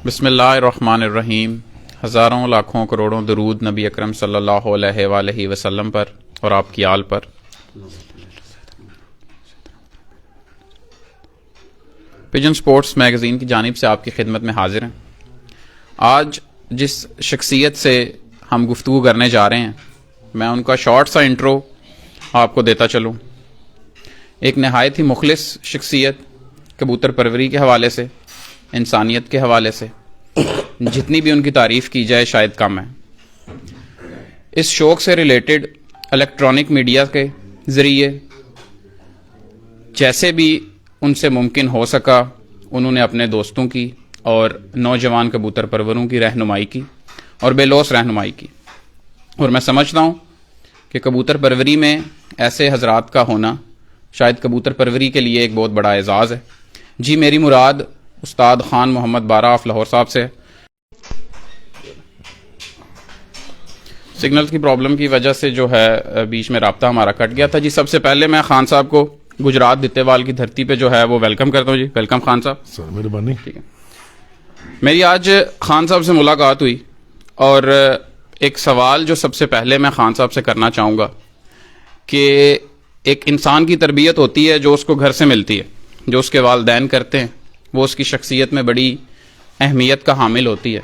بسم اللہ الرحمن الرحیم. ہزاروں لاکھوں کروڑوں درود نبی اکرم صلی اللہ علیہ وآلہ وسلم پر اور آپ کی آل پر. پجن سپورٹس میگزین کی جانب سے آپ کی خدمت میں حاضر ہیں. آج جس شخصیت سے ہم گفتگو کرنے جا رہے ہیں میں ان کا شارٹ سا انٹرو آپ کو دیتا چلوں. ایک نہایت ہی مخلص شخصیت، کبوتر پروری کے حوالے سے، انسانیت کے حوالے سے جتنی بھی ان کی تعریف کی جائے شاید کم ہے. اس شوق سے ریلیٹڈ الیکٹرانک میڈیا کے ذریعے جیسے بھی ان سے ممکن ہو سکا انہوں نے اپنے دوستوں کی اور نوجوان کبوتر پروروں کی رہنمائی کی اور بے لوث رہنمائی کی. اور میں سمجھتا ہوں کہ کبوتر پروری میں ایسے حضرات کا ہونا شاید کبوتر پروری کے لیے ایک بہت بڑا اعزاز ہے. جی میری مراد استاد خان محمد بارہ آف لاہور صاحب سے. سگنل کی پرابلم کی وجہ سے جو ہے بیچ میں رابطہ ہمارا کٹ گیا تھا. جی سب سے پہلے میں خان صاحب کو گجرات دتےوال کی دھرتی پہ جو ہے وہ ویلکم کرتا ہوں. جی ویلکم خان صاحب. سر مہربانی. ٹھیک ہے. میری آج خان صاحب سے ملاقات ہوئی اور ایک سوال جو سب سے پہلے میں خان صاحب سے کرنا چاہوں گا کہ ایک انسان کی تربیت ہوتی ہے جو اس کو گھر سے ملتی ہے، جو اس کے والدین کرتے ہیں وہ اس کی شخصیت میں بڑی اہمیت کا حامل ہوتی ہے.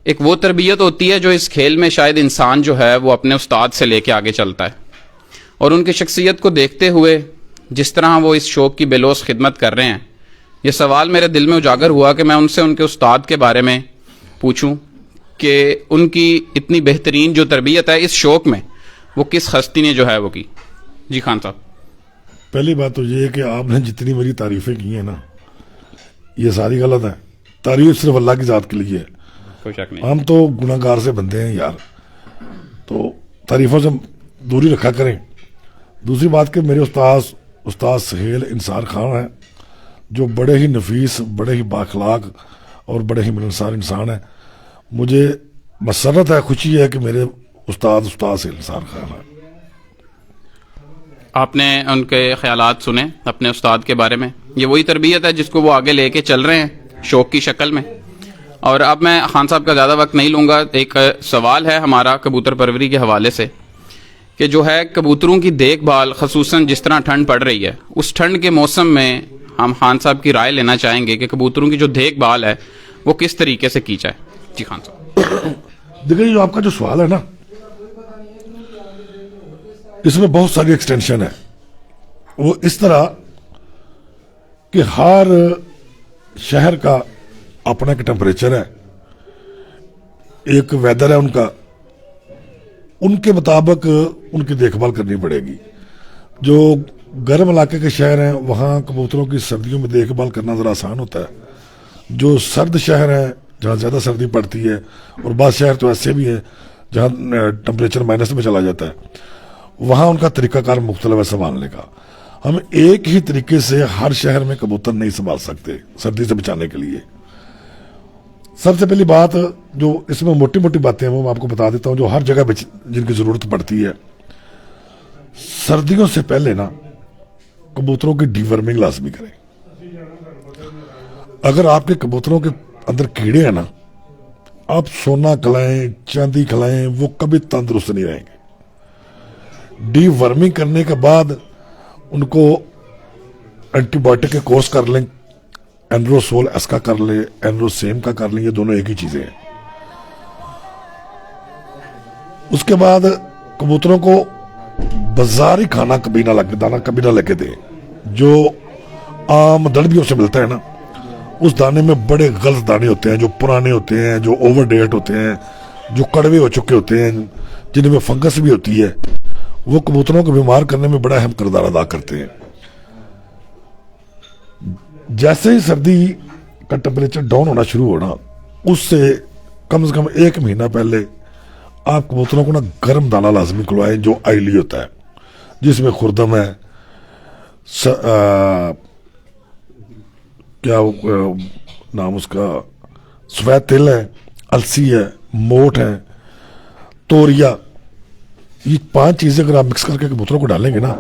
ایک وہ تربیت ہوتی ہے جو اس کھیل میں شاید انسان جو ہے وہ اپنے استاد سے لے کے آگے چلتا ہے. اور ان کی شخصیت کو دیکھتے ہوئے جس طرح وہ اس شوق کی بے لوث خدمت کر رہے ہیں، یہ سوال میرے دل میں اجاگر ہوا کہ میں ان سے ان کے استاد کے بارے میں پوچھوں کہ ان کی اتنی بہترین جو تربیت ہے اس شوق میں وہ کس ہستی نے جو ہے وہ کی. جی خان صاحب. پہلی بات تو یہ ہے کہ آپ نے جتنی میری تعریفیں کی ہیں نا یہ ساری غلط ہیں. تعریف صرف اللہ کی ذات کے لیے ہے. کوئی شک نہیں. ہم تو گناہ گار سے بندے ہیں یار، تو تعریفوں سے دوری رکھا کریں. دوسری بات کہ میرے استاد سہیل انصار خان ہیں جو بڑے ہی نفیس، بڑے ہی بااخلاق اور بڑے ہی ملنسار انسان ہیں. مجھے مسرت ہے، خوشی ہے کہ میرے استاد سہیل انصار خان ہیں. آپ نے ان کے خیالات سنے اپنے استاد کے بارے میں. یہ وہی تربیت ہے جس کو وہ آگے لے کے چل رہے ہیں شوق کی شکل میں. اور اب میں خان صاحب کا زیادہ وقت نہیں لوں گا. ایک سوال ہے ہمارا کبوتر پروری کے حوالے سے کہ جو ہے کبوتروں کی دیکھ بھال، خصوصاً جس طرح ٹھنڈ پڑ رہی ہے اس ٹھنڈ کے موسم میں ہم خان صاحب کی رائے لینا چاہیں گے کہ کبوتروں کی جو دیکھ بھال ہے وہ کس طریقے سے کی جائے. جی خان صاحب. دیکھیں جو آپ کا جو سوال ہے نا اس میں بہت ساری ایکسٹینشن ہے. وہ اس طرح کہ ہر شہر کا اپنا ایک ٹیمپریچر ہے، ایک ویدر ہے ان کے مطابق ان کی دیکھ بھال کرنی پڑے گی. جو گرم علاقے کے شہر ہیں وہاں کبوتروں کی سردیوں میں دیکھ بھال کرنا ذرا آسان ہوتا ہے. جو سرد شہر ہیں جہاں زیادہ سردی پڑتی ہے، اور بعض شہر تو ایسے بھی ہیں جہاں ٹیمپریچر مائنس میں چلا جاتا ہے، وہاں ان کا طریقہ کار مختلف ہے سنبھالنے کا. ہم ایک ہی طریقے سے ہر شہر میں کبوتر نہیں سنبھال سکتے سردی سے بچانے کے لیے. سب سے پہلی بات جو اس میں موٹی موٹی باتیں ہیں وہ میں آپ کو بتا دیتا ہوں جو ہر جگہ جن کی ضرورت پڑتی ہے. سردیوں سے پہلے نا کبوتروں کی ڈی ورمنگ لازمی کریں. اگر آپ کے کبوتروں کے اندر کیڑے ہیں نا، آپ سونا کھلائیں، چاندی کھلائیں، وہ کبھی تندرست نہیں رہیں گے. ڈی ورمنگ کرنے کے بعد ان کو اینٹی بایوٹک کے کورس کر لیں. اینڈروسول ایس کا کر لیں، اینڈروسیم کا کر لیں، یہ دونوں ایک ہی چیزیں ہیں. اس کے بعد کبوتروں کو بازاری کھانا کبھی نہ لگے، دانا کبھی نہ لگے دیں. جو عام دلبیوں سے ملتا ہے نا اس دانے میں بڑے غلط دانے ہوتے ہیں جو پرانے ہوتے ہیں، جو اوور ڈیٹ ہوتے ہیں، جو کڑوے ہو چکے ہوتے ہیں، جن میں فنگس بھی ہوتی ہے. وہ کبوتروں کو بیمار کرنے میں بڑا اہم کردار ادا کرتے ہیں. جیسے ہی سردی کا ٹیمپریچر ڈاؤن ہونا شروع ہونا اس سے کم ایک مہینہ پہلے آپ کبوتروں کو نا گرم دانہ لازمی کھلوائیں جو آئلی ہوتا ہے، جس میں خوردم ہے، کیا نام اس کا، سفید تل ہے، السی ہے، موٹ ہے، توریا. یہ 5 چیزیں اگر آپ مکس کر کے کبوتروں کو ڈالیں گے نا،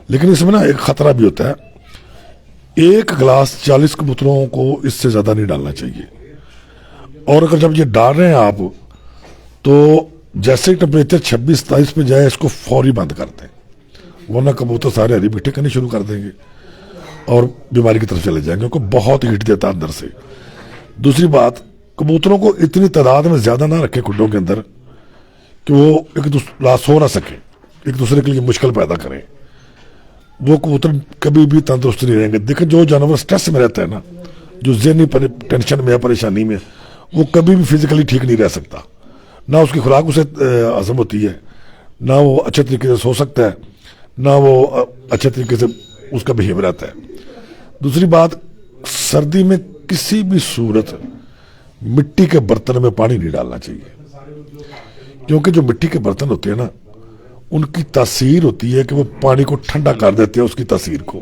لیکن اس میں نا ایک خطرہ بھی ہوتا ہے. 1 گلاس 40 کبوتروں کو اس سے زیادہ نہیں ڈالنا چاہیے. اور اگر جب یہ ڈال رہے ہیں آپ تو جیسے ہی ٹمپریچر 26-27 پہ جائے اس کو فوری بند کر دیں, ورنہ کبوتر سارے ہری پٹی کرنے شروع کر دیں گے اور بیماری کی طرف چلے جائیں گے, کیونکہ بہت ہیٹ دیتا ہے اندر سے. دوسری بات, کبوتروں کو اتنی تعداد میں زیادہ نہ رکھیں کھڈوں کے اندر کہ وہ ایک دوسرے سو نہ سکیں, ایک دوسرے کے لیے مشکل پیدا کریں. وہ کبوتر کبھی بھی تندرست نہیں رہیں گے. دیکھیں جو جانور سٹریس میں رہتا ہے نا, جو ذہنی ٹینشن میں ہے, پریشانی میں, وہ کبھی بھی فزیکلی ٹھیک نہیں رہ سکتا. نہ اس کی خوراک اسے ہضم ہوتی ہے, نہ وہ اچھے طریقے سے سو سکتا ہے, نہ وہ اچھے طریقے سے اس کا بہیو رہتا ہے. دوسری بات, سردی میں کسی بھی صورت مٹی کے برتن میں پانی نہیں ڈالنا چاہیے, کیونکہ جو مٹی کے برتن ہوتے ہیں نا, ان کی تاثیر ہوتی ہے کہ وہ پانی کو ٹھنڈا کر دیتے ہیں. اس کی تاثیر کو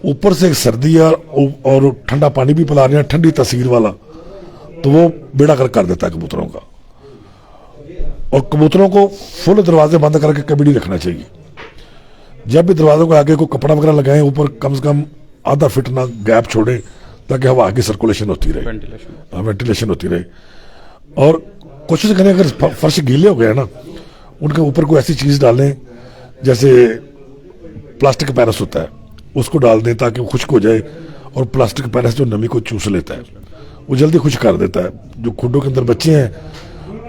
اوپر سے سردی اور ٹھنڈا پانی بھی پلا رہے ہیں, ٹھنڈی تاثیر والا, تو وہ بیڑا کر دیتا ہے کبوتروں کا. اور کبوتروں کو فل دروازے بند کر کے کبھی نہیں رکھنا چاہیے. جب بھی دروازوں کے آگے کوئی کپڑا وغیرہ لگائیں, اوپر کم سے کم آدھا فٹ نہ گیپ چھوڑیں تاکہ ہوا کی سرکولیشن ہوتی رہے, وینٹیلیشن ہوتی رہے. اور کوشش کریں اگر فرش گیلے ہو گئے نا, ان کے اوپر کوئی ایسی چیز ڈالیں جیسے پلاسٹک پیرس ہوتا ہے, اس کو ڈال دیں تاکہ وہ خشک ہو جائے. اور پلاسٹک پیرس جو نمی کو چوس لیتا ہے وہ جلدی خشک کر دیتا ہے. جو کھڈوں کے اندر بچے ہیں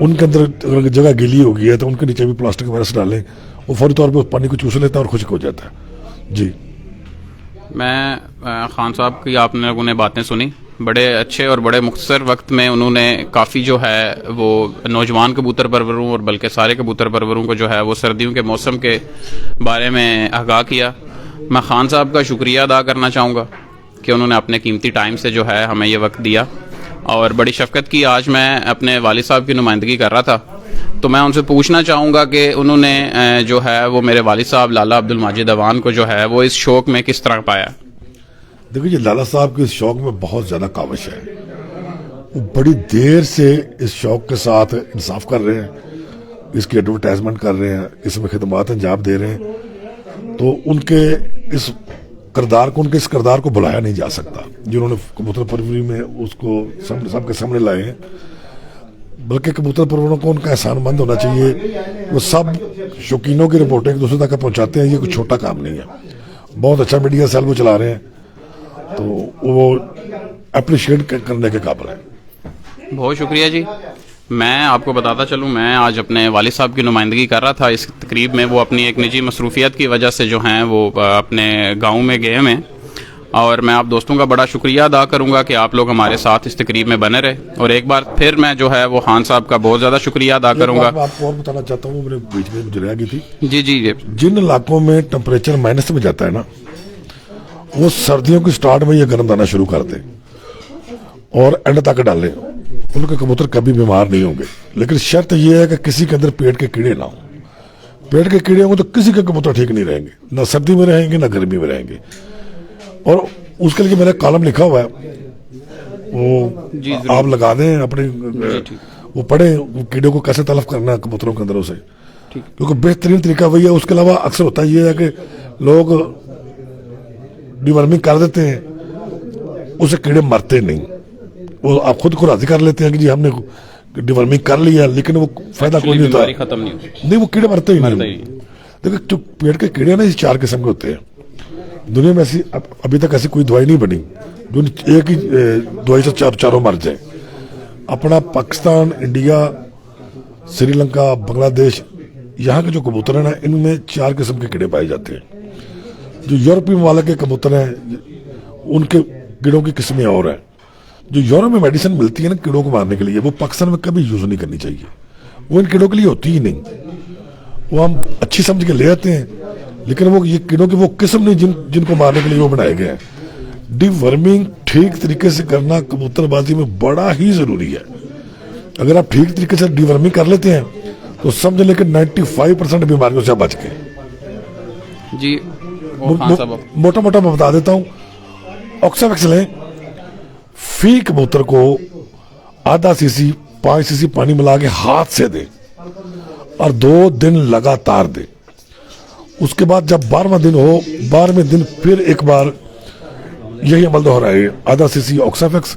ان کے اندر اگر جگہ گیلی ہو گئی ہے تو ان کے نیچے بھی پلاسٹک پیرس ڈالیں, وہ فوری طور پہ اس پانی کو چوس لیتا ہے اور خشک ہو جاتا ہے. جی, میں خان صاحب کی آپ لوگوں نے باتیں سنی, بڑے اچھے اور بڑے مختصر وقت میں انہوں نے کافی جو ہے وہ نوجوان کبوتر پروروں اور بلکہ سارے کبوتر پروروں کو جو ہے وہ سردیوں کے موسم کے بارے میں آگاہ کیا. میں خان صاحب کا شکریہ ادا کرنا چاہوں گا کہ انہوں نے اپنے قیمتی ٹائم سے جو ہے ہمیں یہ وقت دیا, اور بڑی شفقت کی. آج میں اپنے والد صاحب کی نمائندگی کر رہا تھا تو میں ان سے پوچھنا چاہوں گا کہ انہوں نے جو ہے وہ میرے والد صاحب لالا عبد الماجد اوان کو جو ہے وہ اس شوق میں کس طرح پایا. دیکھیے لالا صاحب کے اس شوق میں بہت زیادہ کاوش ہے. وہ بڑی دیر سے اس شوق کے ساتھ انصاف کر رہے ہیں, اس کی ایڈورٹائزمنٹ کر رہے ہیں, اس میں خدمات انجام دے رہے ہیں. تو ان کے اس کردار کو بلایا نہیں جا سکتا جنہوں نے کبوتر پروری میں اس کو سب کے سامنے لائے ہیں. بلکہ کبوتر پروروں کو ان کا احسان مند ہونا چاہیے. وہ سب شوقینوں کی رپورٹیں ایک دوسرے تک پہنچاتے ہیں. یہ کوئی چھوٹا کام نہیں ہے, بہت اچھا میڈیا سیل وہ چلا رہے ہیں, تو وہ اپریشیٹ کرنے کے قابل ہیں. بہت شکریہ جی. میں آپ کو بتاتا چلوں, میں آج اپنے والد صاحب کی نمائندگی کر رہا تھا اس تقریب میں. وہ اپنی ایک نجی مصروفیت کی وجہ سے جو ہیں وہ اپنے گاؤں میں گئے ہیں, اور میں آپ دوستوں کا بڑا شکریہ ادا کروں گا کہ آپ لوگ ہمارے ساتھ اس تقریب میں بنے رہے. اور ایک بار پھر میں جو ہے وہ خان صاحب کا بہت زیادہ شکریہ ادا کروں گا. آپ کو اور بتانا چاہتا ہوں, میرے بیچ میں مجھے رہ گئی تھی. جی جی جی. جن علاقوں میں ٹمپریچر مائنس میں جاتا ہے نا, وہ سردیوں کی سٹارٹ میں یہ گرم دانا شروع کر دیں اور اینڈ تک ڈالیں. ان کے کبوتر کبھی بیمار نہیں ہوں گے, لیکن شرط یہ ہے کہ کسی کے اندر پیٹ کے کیڑے نہ ہوں. پیٹ کے کیڑے ہوں گے تو کسی کے کبوتر ٹھیک نہیں رہیں گے, نہ سردی میں رہیں گے نہ گرمی میں رہیں گے. اور اس کے لیے میرا کالم لکھا ہوا ہے, وہ آپ لگا دیں اپنے, وہ پڑھیں کیڑوں کو کیسے تلف کرنا ہے کبوتروں کے اندروں سے, کیونکہ بہترین طریقہ وہی ہے. اس کے علاوہ اکثر ہوتا یہ ہے کہ لوگ ڈی ورمنگ کر دیتے ہیں, اسے کیڑے مرتے نہیں. وہ آپ خود کو راضی کر لیتے ہیں کہ جی ہم نے ڈی ورمنگ کر لیا, لیکن وہ فائدہ کوئی نہیں ہوتا. ختم نہیں, وہ کیڑے مرتے ہی نہیں. دیکھیں جو پیٹ کے کیڑے نا, یہ 4 قسم کے ہوتے ہیں. دنیا میں ایسی ابھی تک ایسی کوئی دوائی نہیں بنی جو ایک ہی دوائی سے چاروں مر جائیں. اپنا پاکستان, انڈیا, سری لنکا, بنگلہ دیش, یہاں کے جو کبوتر ہیں نا, ان میں 4 قسم کے کیڑے پائے جاتے ہیں. جو یورپی ممالک کے کبوتر ہیں ان کے کیڑوں کی قسمیں اور ہیں. جو یورپ میں میڈیسن ملتی ہے نا کیڑوں کو مارنے کے لیے, وہ پاکستان میں کبھی یوز نہیں کرنی چاہیے. وہ ان کیڑوں کے لیے ہوتی ہی نہیں. وہ ہم اچھی سمجھ کے لے آتے ہیں, لیکن وہ یہ کیڑوں کی وہ قسم نہیں جن کو مارنے کے لیے وہ بنائے گئے ہیں. ڈی ورمنگ ٹھیک طریقے سے کرنا کبوتر بازی میں بڑا ہی ضروری ہے. اگر آپ ٹھیک طریقے سے ڈی ورمنگ کر لیتے ہیں تو سمجھ لیں کہ 95% بیماریوں سے بچ گئے. جی موٹا موٹا میں بتا دیتا ہوں. آکساویکس لیں, فی کبوتر کو آدھا cc 5 cc پانی ملا کے ہاتھ سے دیں اور 2 دن لگاتار دیں. اس کے بعد جب 12واں دن ہو, 12ویں دن پھر ایک بار یہی عمل دہرائے. آدھا cc آکساویکس